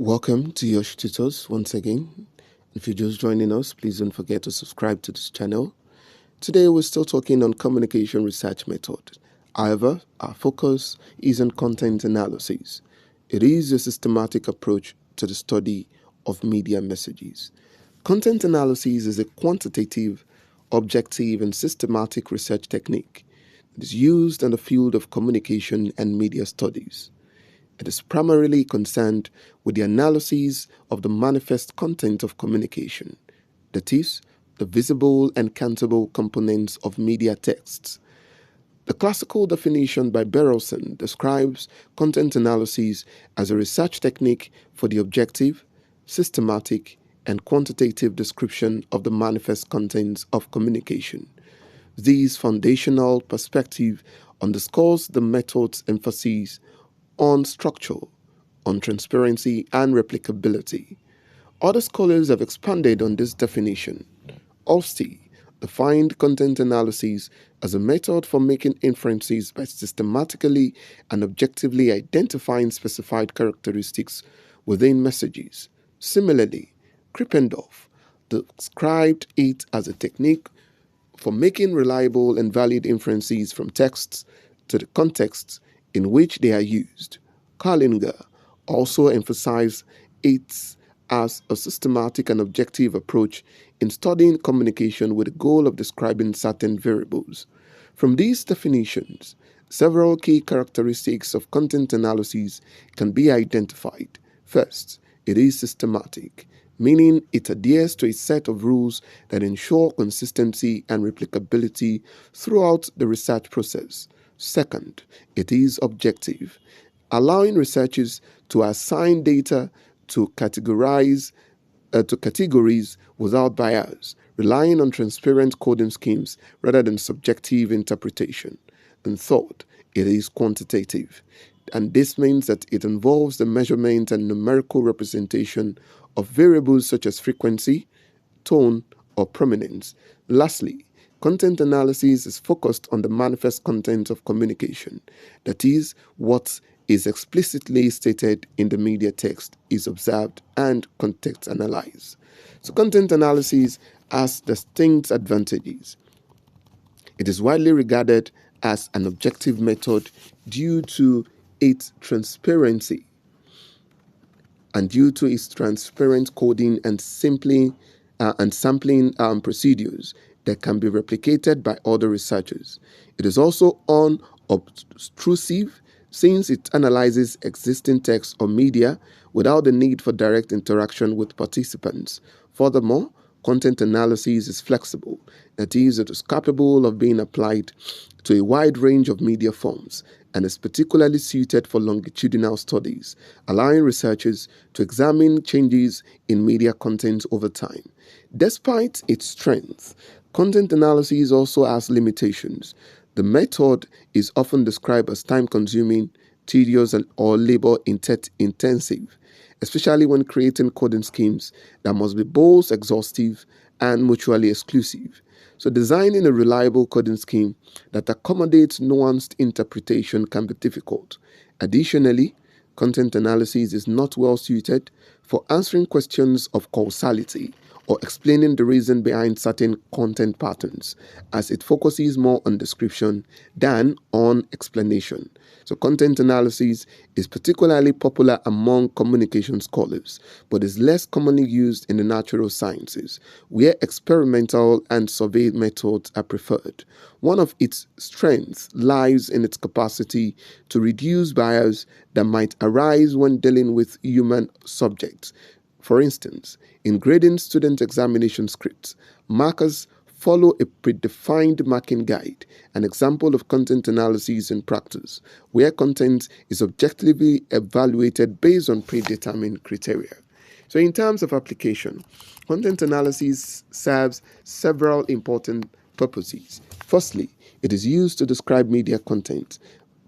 Welcome to Yosh Tutors once again. If you're just joining us, please don't forget to subscribe to this channel. Today we're still talking on communication research method. However, our focus is on content analysis. It is a systematic approach to the study of media messages. Content analysis is a quantitative, objective, and systematic research technique. It is used in the field of communication and media studies. It is primarily concerned with the analysis of the manifest content of communication, that is, the visible and countable components of media texts. The classical definition by Berelson describes content analysis as a research technique for the objective, systematic, and quantitative description of the manifest contents of communication. This foundational perspective underscores the method's emphasis on structure, on transparency, and replicability. Other scholars have expanded on this definition. Olsztyn defined content analysis as a method for making inferences by systematically and objectively identifying specified characteristics within messages. Similarly, Krippendorff described it as a technique for making reliable and valid inferences from texts to the contexts in which they are used. Carlinger also emphasized it as a systematic and objective approach in studying communication with the goal of describing certain variables. From these definitions, several key characteristics of content analysis can be identified. First, it is systematic, meaning it adheres to a set of rules that ensure consistency and replicability throughout the research process. Second, it is objective, allowing researchers to assign data to categories without bias, relying on transparent coding schemes rather than subjective interpretation. And third, it is quantitative, and this means that it involves the measurement and numerical representation of variables such as frequency, tone, or prominence. Lastly, content analysis is focused on the manifest content of communication, that is, what is explicitly stated in the media text is observed and context analyzed. So content analysis has distinct advantages. It is widely regarded as an objective method due to its transparency and due to its transparent coding and sampling procedures that can be replicated by other researchers. It is also unobtrusive since it analyzes existing text or media without the need for direct interaction with participants. Furthermore, content analysis is flexible, that is, it is capable of being applied to a wide range of media forms and is particularly suited for longitudinal studies, allowing researchers to examine changes in media content over time. Despite its strength, content analysis also has limitations. The method is often described as time-consuming, tedious, or labor-intensive, especially when creating coding schemes that must be both exhaustive and mutually exclusive. So designing a reliable coding scheme that accommodates nuanced interpretation can be difficult. Additionally, content analysis is not well suited for answering questions of causality or explaining the reason behind certain content patterns, as it focuses more on description than on explanation. So content analysis is particularly popular among communication scholars, but is less commonly used in the natural sciences, where experimental and survey methods are preferred. One of its strengths lies in its capacity to reduce bias that might arise when dealing with human subjects. For instance, in grading student examination scripts, markers follow a predefined marking guide, an example of content analysis in practice, where content is objectively evaluated based on predetermined criteria. So in terms of application, content analysis serves several important purposes. Firstly, it is used to describe media content,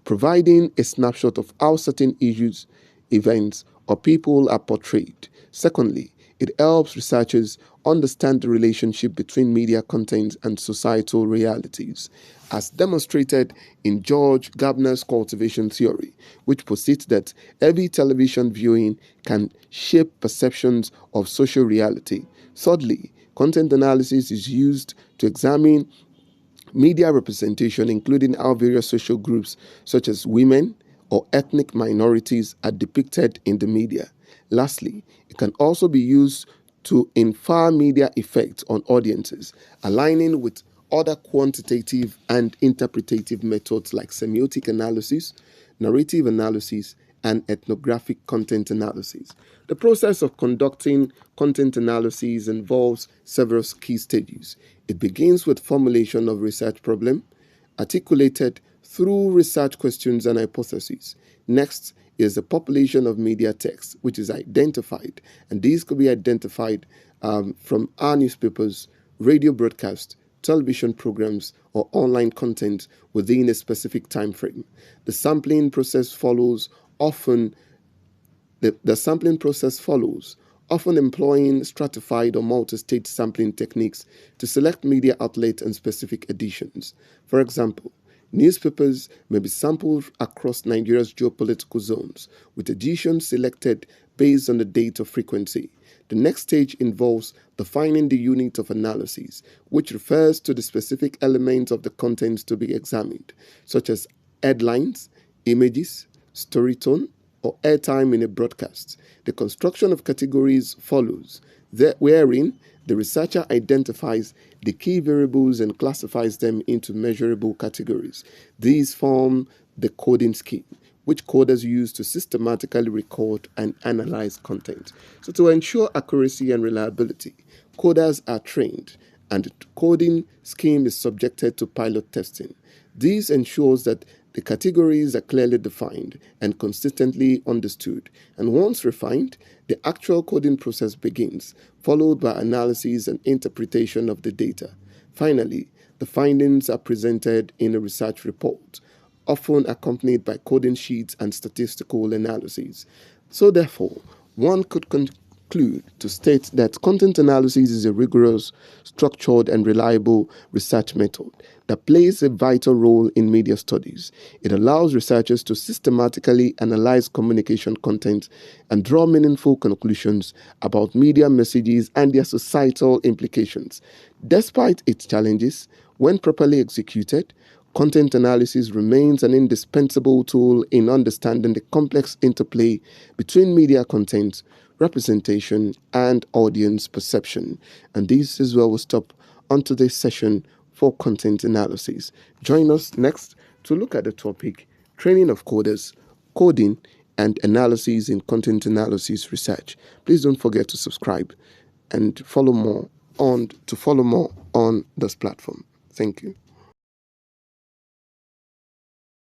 providing a snapshot of how certain issues, events, or people are portrayed. Secondly, It helps researchers understand the relationship between media content and societal realities, as demonstrated in George Gardner's cultivation theory, which posits that heavy television viewing can shape perceptions of social reality. Thirdly, content analysis is used to examine media representation, including how various social groups such as women or ethnic minorities are depicted in the media. Lastly, it can also be used to infer media effects on audiences, aligning with other quantitative and interpretative methods like semiotic analysis, narrative analysis, and ethnographic content analysis. The process of conducting content analysis involves several key stages. It begins with formulation of research problem, articulated through research questions and hypotheses. Next is the population of media text, which is identified, and these could be identified from our newspapers, radio broadcasts, television programs, or online content within a specific time frame. The sampling process follows, often employing stratified or multi-stage sampling techniques to select media outlets and specific editions. For example, newspapers may be sampled across Nigeria's geopolitical zones, with editions selected based on the date of frequency. The next stage involves defining the unit of analysis, which refers to the specific elements of the content to be examined, such as headlines, images, story tone, or airtime in a broadcast. The construction of categories follows, wherein the researcher identifies the key variables and classifies them into measurable categories. These form the coding scheme, which coders use to systematically record and analyze content. So to ensure accuracy and reliability, coders are trained, and the coding scheme is subjected to pilot testing. This ensures that the categories are clearly defined and consistently understood, and once refined, the actual coding process begins, followed by analysis and interpretation of the data. Finally, the findings are presented in a research report, often accompanied by coding sheets and statistical analyses. So therefore, one could conclude to state that content analysis is a rigorous, structured, and reliable research method that plays a vital role in media studies. It allows researchers to systematically analyze communication content and draw meaningful conclusions about media messages and their societal implications. Despite its challenges, when properly executed, content analysis remains an indispensable tool in understanding the complex interplay between media content, representation, and audience perception. And this is where we'll stop on today's session for content analysis. Join us next to look at the topic Training of Coders, Coding, and Analysis in Content Analysis Research. Please don't forget to subscribe and follow more on this platform. Thank you.